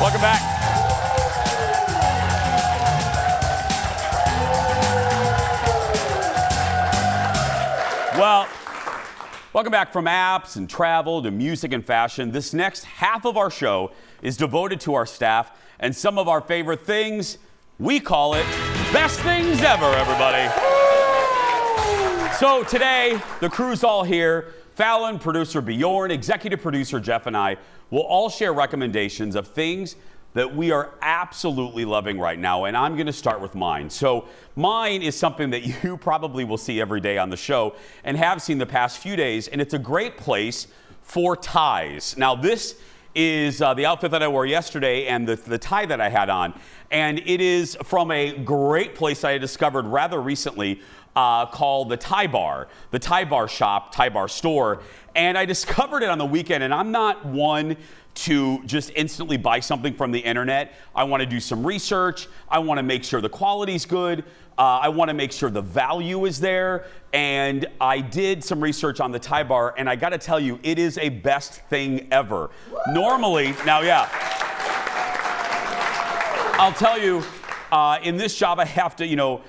Welcome back. Well, welcome back from apps and travel to music and fashion. This next half of our show is devoted to our staff and some of our favorite things. We call it Best Things Ever, everybody. So today, the crew's all here. Falen, producer Bjorn, executive producer Jeff, and I will all share recommendations of things that we are absolutely loving right now, and I'm going to start with mine. So mine is something that you probably will see every day on the show and have seen the past few days, and it's a great place for ties. Now this is the outfit that I wore yesterday and the tie that I had on, and it is from a great place I discovered rather recently called the Tie Bar shop, Tie Bar store, and I discovered it on the weekend, and I'm not one to just instantly buy something from the internet. I want to do some research. I want to make sure the quality's good. I want to make sure the value is there. And I did some research on the Tie Bar, and I got to tell you, it is a best thing ever. Normally, now, yeah, I'll tell you, in this job, I have to,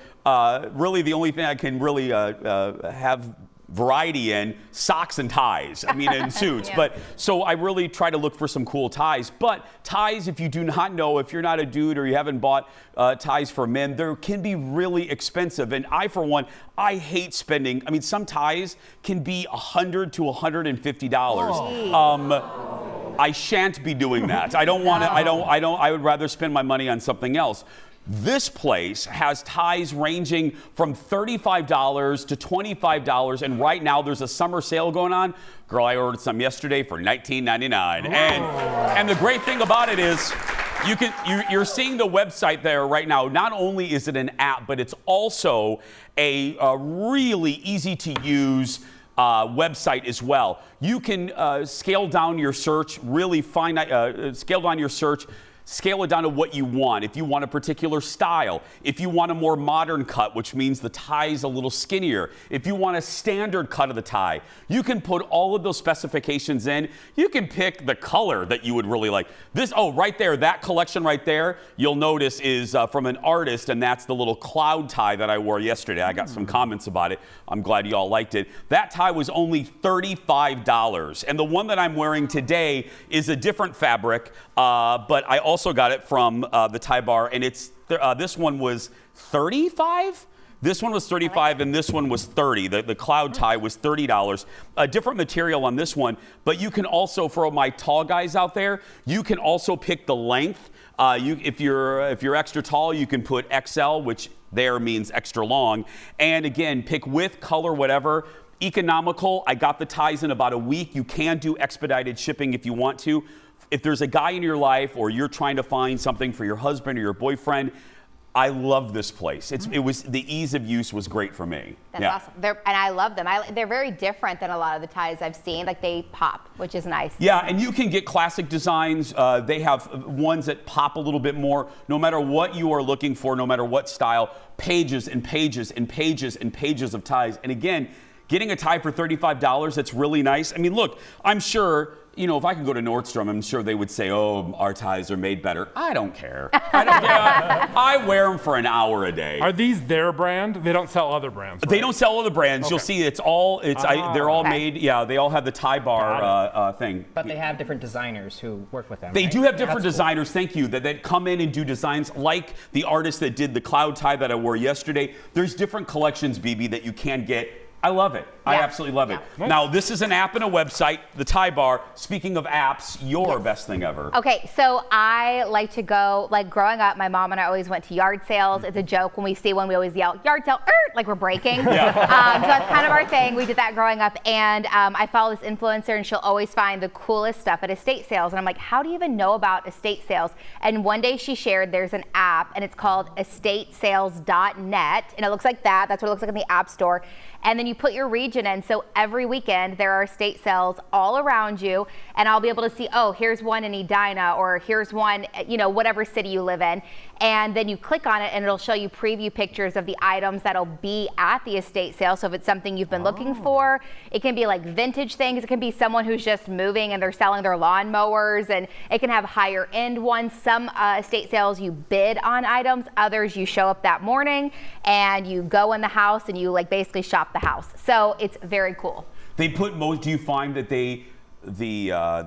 really the only thing I can really have variety in socks and ties, and suits. Yeah. But so I really try to look for some cool ties. But ties, if you do not know, if you're not a dude or you haven't bought ties for men, they can be really expensive. And I, for one, I hate spending. Some ties can be $100 to $150. Oh. I shan't be doing that. I don't want to. I would rather spend my money on something else. This place has ties ranging from $35 to $25, and right now there's a summer sale going on. Girl, I ordered some yesterday for $19.99. And the great thing about it is you're seeing the website there right now. Not only is it an app, but it's also a really easy to use website as well. You can scale down your search, really scale down your search. Scale it down to what you want. If you want a particular style, if you want a more modern cut, which means the tie's a little skinnier, if you want a standard cut of the tie, you can put all of those specifications in. You can pick the color that you would really like. Right there, that collection right there, you'll notice is from an artist, and that's the little cloud tie that I wore yesterday. I got some comments about it. I'm glad you all liked it. That tie was only $35, and the one that I'm wearing today is a different fabric, but I also got it from the Tie Bar, and it's this one was $35. This one was $35, and this one was $30. The cloud tie was $30. A different material on this one, but you can also, for my tall guys out there, you can also pick the length. If you're extra tall, you can put XL, which there means extra long, and again, pick width, color, whatever. Economical. I got the ties in about a week. You can do expedited shipping if you want to. If there's a guy in your life or you're trying to find something for your husband or your boyfriend, I love this place. It was the ease of use was great for me. That's awesome. And I love them. They're very different than a lot of the ties I've seen. Like they pop, which is nice. Yeah, and you can get classic designs. They have ones that pop a little bit more. No matter what you are looking for, no matter what style, pages and pages and pages and pages of ties. And again, getting a tie for $35, that's really nice. Look, I'm sure, if I could go to Nordstrom, I'm sure they would say, oh, our ties are made better. I don't care. I wear them for an hour a day. Are these their brand? They don't sell other brands, right? They don't sell other brands. Okay. You'll see they're all made, they all have the Tie Bar thing. But they have different designers who work with them, They do have different designers, thank you, that come in and do designs like the artist that did the cloud tie that I wore yesterday. There's different collections, BB, that you can get. I love it. Yeah. I absolutely love it. Nice. Now, this is an app and a website, the Tie Bar. Speaking of apps, your best thing ever. Okay, so I like to go, growing up, my mom and I always went to yard sales. It's a joke when we see one, we always yell, yard sale, like we're breaking. Yeah. So that's kind of our thing. We did that growing up. And I follow this influencer, and she'll always find the coolest stuff at estate sales. And I'm like, how do you even know about estate sales? And one day she shared there's an app, and it's called estatesales.net. And it looks like that. That's what it looks like in the App Store. And then you put your region region. And so every weekend there are estate sales all around you, and I'll be able to see, oh, here's one in Edina, or here's one, you know, whatever city you live in. And then you click on it and it'll show you preview pictures of the items that'll be at the estate sale. So if it's something you've been looking for, it can be like vintage things. It can be someone who's just moving and they're selling their lawnmowers, and it can have higher end ones. Some estate sales you bid on items, others you show up that morning and you go in the house and you like basically shop the house. So it's very cool. They put most, do you find that the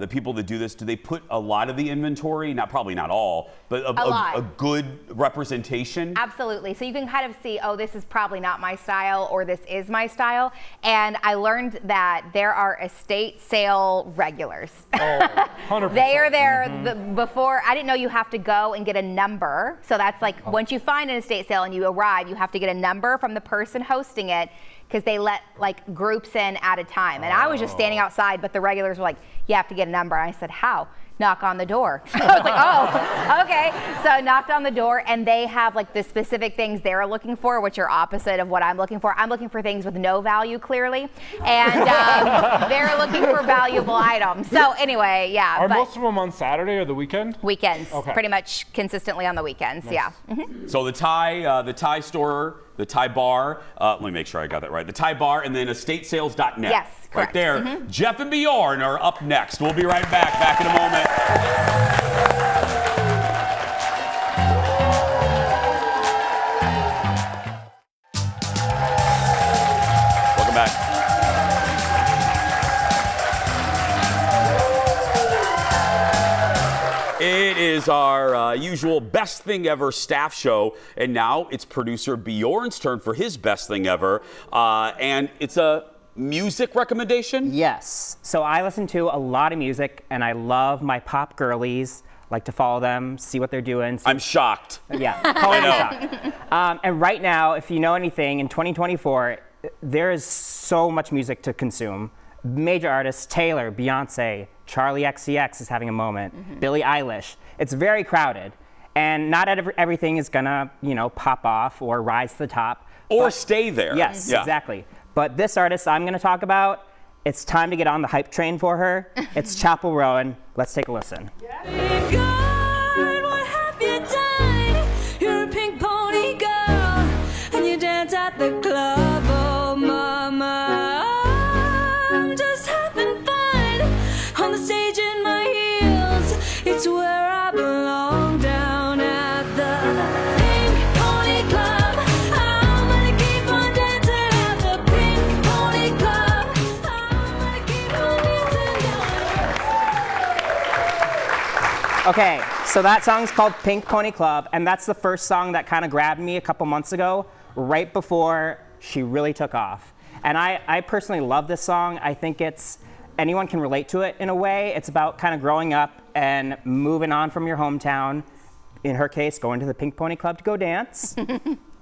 people that do this, do they put a lot of the inventory, probably not all, but a good representation? Absolutely. So you can kind of see, oh, this is probably not my style, or this is my style. And I learned that there are estate sale regulars. Oh, 100%. They are there before. I didn't know you have to go and get a number. So that's like once you find an estate sale and you arrive, you have to get a number from the person hosting it, because they let like groups in at a time. And I was just standing outside, but the regulars were like, you have to get a number. I said, how? Knock on the door. I was like, oh, okay. So I knocked on the door, and they have like the specific things they're looking for, which are opposite of what I'm looking for. I'm looking for things with no value, clearly. And they're looking for valuable items. So anyway, yeah. Are most of them on Saturday or the weekend? Weekends. Okay. Pretty much consistently on the weekends, nice. yeah. So the Thai store, the Thai bar, let me make sure I got that right. The Thai bar, and then estatesales.net. Yes, correct. Right there. Jeff and Bjorn are up next. We'll be right back in a moment. Welcome back. It is our usual Best Thing Ever staff show, and now it's producer Bjorn's turn for his Best Thing Ever, and it's a music recommendation? Yes. So I listen to a lot of music, and I love my pop girlies. Like to follow them, see what they're doing. I'm shocked. Yeah, totally shocked. And right now, if you know anything, in 2024, there is so much music to consume. Major artists, Taylor, Beyonce, Charlie XCX is having a moment, Billie Eilish. It's very crowded, and not everything is gonna, you know, pop off or rise to the top. Or stay there. Yes, exactly. But this artist I'm gonna talk about, it's time to get on the hype train for her. It's Chapel Rowan. Let's take a listen. God, what have you done? You're a pink pony girl, and you dance at the club, oh mama. I'm just having fun on the stage in my heels. It's where I belong, down at the Pink Pony Club. I'm gonna keep on dancing at the Pink Pony Club. I'm gonna keep on dancing. Okay, so that song's called Pink Pony Club, and that's the first song that kind of grabbed me a couple months ago, right before she really took off. And I personally love this song. I think anyone can relate to it in a way. It's about kind of growing up and moving on from your hometown. In her case, going to the Pink Pony Club to go dance.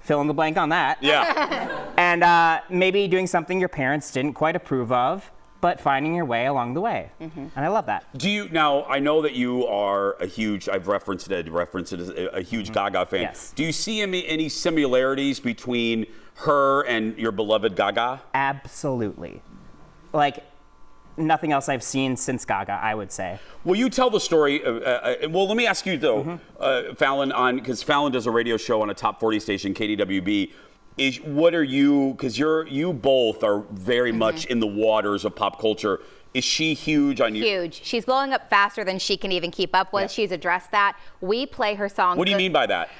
Fill in the blank on that. Yeah. And maybe doing something your parents didn't quite approve of, but finding your way along the way. And I love that. Now, I know that you are a huge, I've referenced it as a huge Gaga fan. Yes. Do you see any similarities between her and your beloved Gaga? Absolutely. Like, nothing else I've seen since Gaga, I would say. Will you tell the story? Well, let me ask you, though, Falen, because Falen does a radio show on a top 40 station, KDWB. Because you both are very much in the waters of pop culture. Is she huge on you? Huge. She's blowing up faster than she can even keep up with. Yeah. She's addressed that. We play her song. What do you mean by that?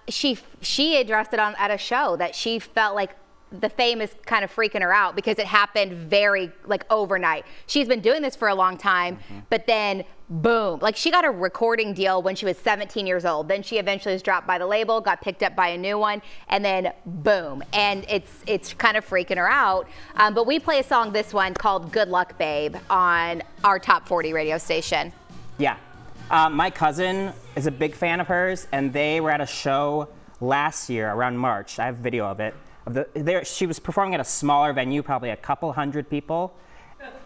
She addressed it at a show that she felt like the fame is kind of freaking her out because it happened very overnight. She's been doing this for a long time, but then boom, she got a recording deal when she was 17 years old. Then she eventually was dropped by the label, got picked up by a new one, and then boom. And it's kind of freaking her out. But we play a song, this one called Good Luck Babe, on our top 40 radio station. Yeah. My cousin is a big fan of hers, and they were at a show last year around March. I have video of it. She was performing at a smaller venue, probably a couple hundred people.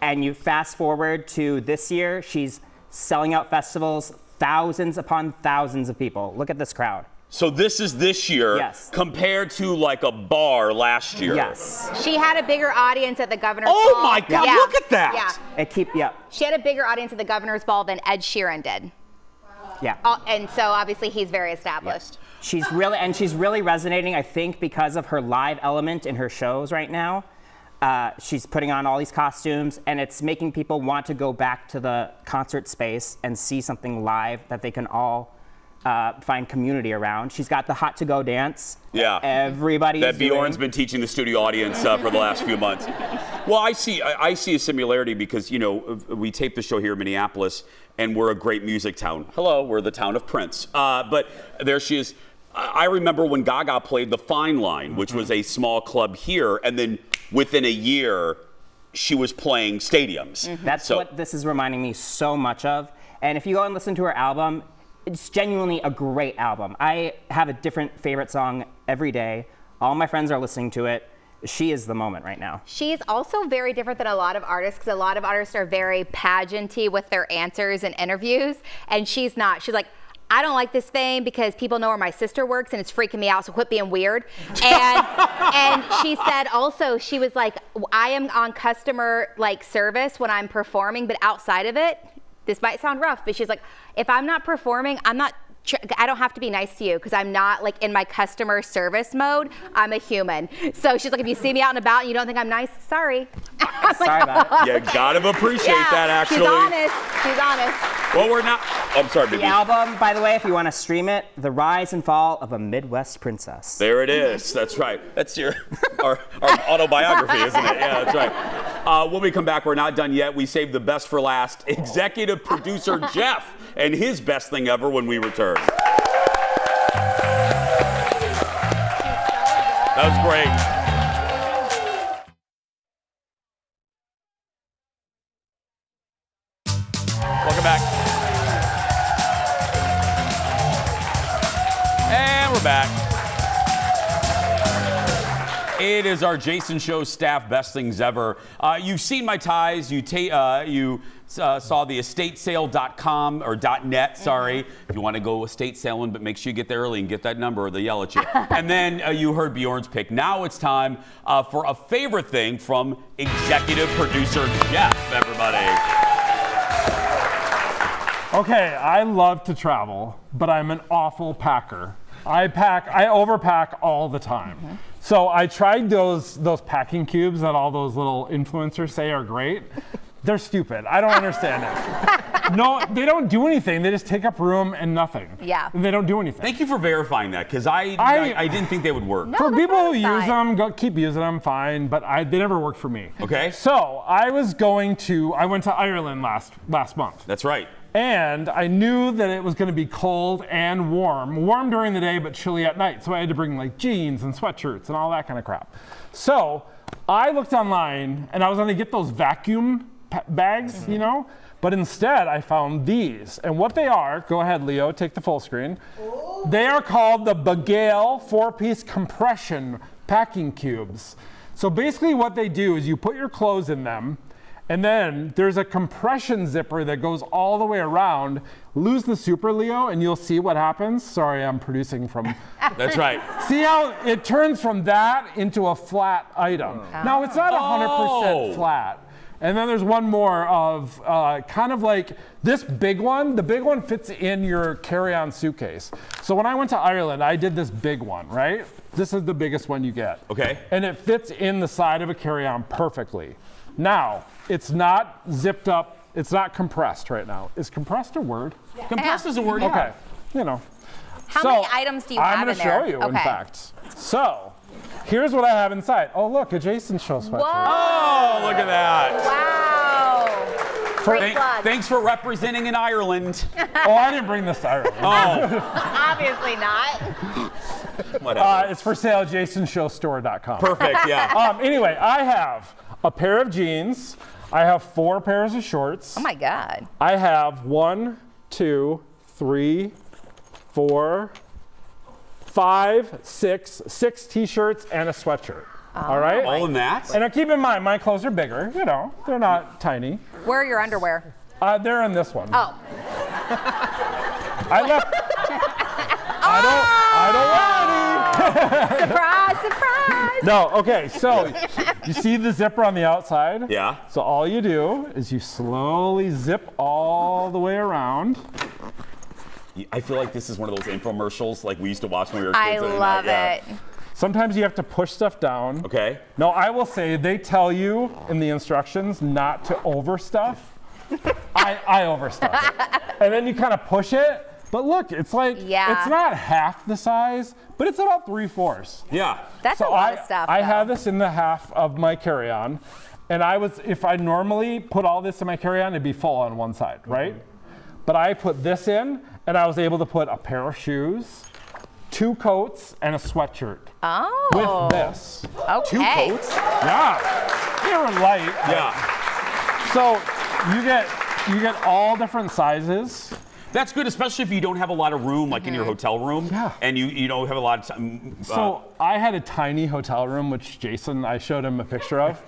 And you fast forward to this year, she's selling out festivals, thousands upon thousands of people. Look at this crowd. So this is this year Yes. compared to like a bar last year. Yes. She had a bigger audience at the Governor's Oh Ball. my God, look at that. Yeah. She had a bigger audience at the Governor's Ball than Ed Sheeran did. Yeah. And so obviously he's very established. She's really resonating, I think, because of her live element in her shows right now. She's putting on all these costumes, and it's making people want to go back to the concert space and see something live that they can all find community around. She's got the Hot to Go dance. Yeah. Everybody that Bjorn's been teaching the studio audience for the last few months. Well, I see a similarity because, you know, we tape the show here in Minneapolis, and we're a great music town. Hello, we're the town of Prince. But there she is. I remember when Gaga played the Fine Line, which was a small club here, and then within a year, she was playing stadiums. That's what this is reminding me so much of. And if you go and listen to her album, it's genuinely a great album. I have a different favorite song every day. All my friends are listening to it. She is the moment right now. She's also very different than a lot of artists because a lot of artists are very pageanty with their answers and interviews, and she's not. She's like, I don't like this thing because people know where my sister works and it's freaking me out, so quit being weird. And she said also, she was like, I am on customer like service when I'm performing, but outside of it, this might sound rough, but she's like, if I'm not performing, I don't have to be nice to you because I'm not like in my customer service mode. I'm a human. So she's like, if you see me out and about and you don't think I'm nice, sorry. Sorry about it. You gotta appreciate that, actually. She's honest. Well, we're not. I'm sorry, baby. The album, by the way, if you want to stream it, The Rise and Fall of a Midwest Princess. There it is. That's right. That's our autobiography, isn't it? Yeah, that's right. When we come back, we're not done yet. We saved the best for last. Executive producer Jeff and his best thing ever when we return. That was great. Welcome back. And we're back. It is our Jason Show staff best things ever. You've seen my ties. You saw the estatesale.com or .net, sorry. If you want to go estate sailing, but make sure you get there early and get that number or they'll yell at you. And then you heard Bjorn's pick. Now it's time for a favorite thing from executive producer Jeff, everybody. Okay, I love to travel, but I'm an awful packer. I overpack all the time. So I tried those packing cubes that all those little influencers say are great. They're stupid. I don't understand it. No, they don't do anything. They just take up room and nothing. Yeah. And they don't do anything. Thank you for verifying that, because I didn't think they would work. No, For that's people not who fine. use them, keep using them, fine. But they never worked for me. Okay. So I went to Ireland last month. That's right. And I knew that it was going to be cold and warm during the day, but chilly at night. So I had to bring like jeans and sweatshirts and all that kind of crap. So I looked online and I was going to get those vacuum bags, you know, but instead I found these. And what they are, go ahead, Leo, take the full screen. They are called the Bagale 4-piece compression packing cubes. So basically what they do is you put your clothes in them, and then there's a compression zipper that goes all the way around. Lose the super, Leo, and you'll see what happens. Sorry, I'm producing from... That's right. See how it turns from that into a flat item. Now, it's not 100% flat. And then there's one more of kind of like this big one. The big one fits in your carry-on suitcase. So when I went to Ireland, I did this big one, right? This is the biggest one you get. Okay. And it fits in the side of a carry-on perfectly. Now, it's not zipped up. It's not compressed right now. Is compressed a word? Yeah. Compressed is a word, yeah. Okay. You know. How many items do you have in there? I'm going to show you, in fact. So, here's what I have inside. Oh, look, a Jason Show sweatshirt. Oh, look at that. Wow. Great plug. Thanks for representing in Ireland. Oh, I didn't bring this to Ireland. Obviously not. Whatever. It's for sale at jasonshowstore.com. Perfect, yeah. Anyway, I have a pair of jeans. I have 4 pairs of shorts. Oh my God. I have 1, 2, 3, 4, 5, 6 t-shirts and a sweatshirt. All right? All in that? And now keep in mind, my clothes are bigger. You know, they're not tiny. Where are your underwear? They're in this one. Oh. I I don't want any. Surprise, surprise. No, okay, so you see the zipper on the outside? Yeah. So all you do is you slowly zip all the way around. I feel like this is one of those infomercials like we used to watch when we were kids. I love it. Sometimes you have to push stuff down. Okay. No, I will say they tell you in the instructions not to overstuff. I overstuff it. And then you kind of push it. But look, it's like, Yeah. it's not half the size, but it's about 3/4. Yeah. That's a lot of stuff. I though. have this in the half of my carry-on. And if I normally put all this in my carry-on, it'd be full on one side, right? But I put this in, and I was able to put a pair of shoes, 2 coats, and a sweatshirt. Oh. With this. Okay. 2 coats? Yeah. They were light. Yeah. So you get all different sizes. That's good, especially if you don't have a lot of room, like in your hotel room. Yeah. And you don't have a lot of time. So I had a tiny hotel room, which I showed him a picture of.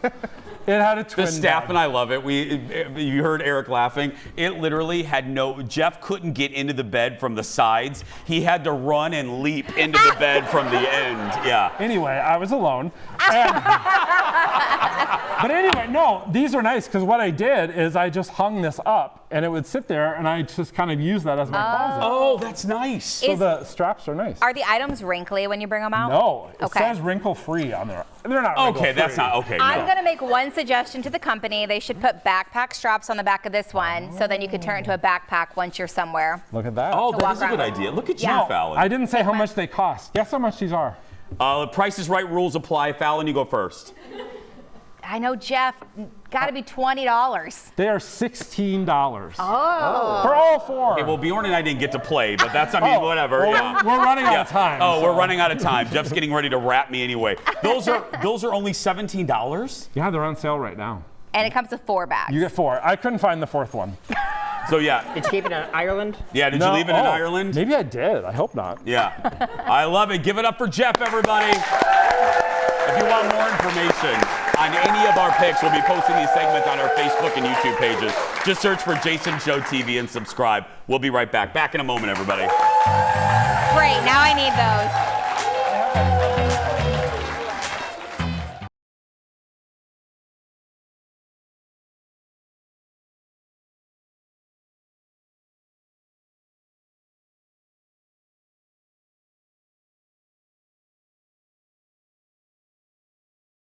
It had a twin the staff bed. and I love it. You heard Eric laughing. It literally had Jeff couldn't get into the bed from the sides. He had to run and leap into the bed from the end. Yeah. Anyway, I was alone. But anyway, no, these are nice because what I did is I just hung this up and it would sit there and I just kind of use that as my closet. Oh, that's nice. So the straps are nice. Are the items wrinkly when you bring them out? No, it Okay. says wrinkle-free on there. They're not wrinkle-free. Okay, that's not okay. I'm No. going to make one suggestion to the company. They should put backpack straps on the back of this one so then you could turn it into a backpack once you're somewhere. Look at that. Oh, to that walk is a good around. idea. Look at Yeah. you, Fallon. I didn't say how much they cost. Guess how much these are. Price is Right rules apply. Fallon, you go first. I know, Jeff, got to be $20. They are $16. Oh. For all 4. Okay, well, Bjorn and I didn't get to play, but that's, whatever. Well, Yeah. we're running out Yeah. of time. Oh, so- we're running out of time. Jeff's getting ready to wrap me anyway. Those are only $17. Yeah, they're on sale right now. And it comes with 4 bags. You get 4. I couldn't find the 4th one. So yeah, Did you keep it in Ireland? yeah. Did you leave it in Ireland? Maybe I did. I hope not. Yeah. I love it. Give it up for Jeff, everybody. If you want more information on any of our picks, we'll be posting these segments on our Facebook and YouTube pages. Just search for Jason Show TV and subscribe. We'll be right back. Back in a moment, everybody. Great. Now I need those.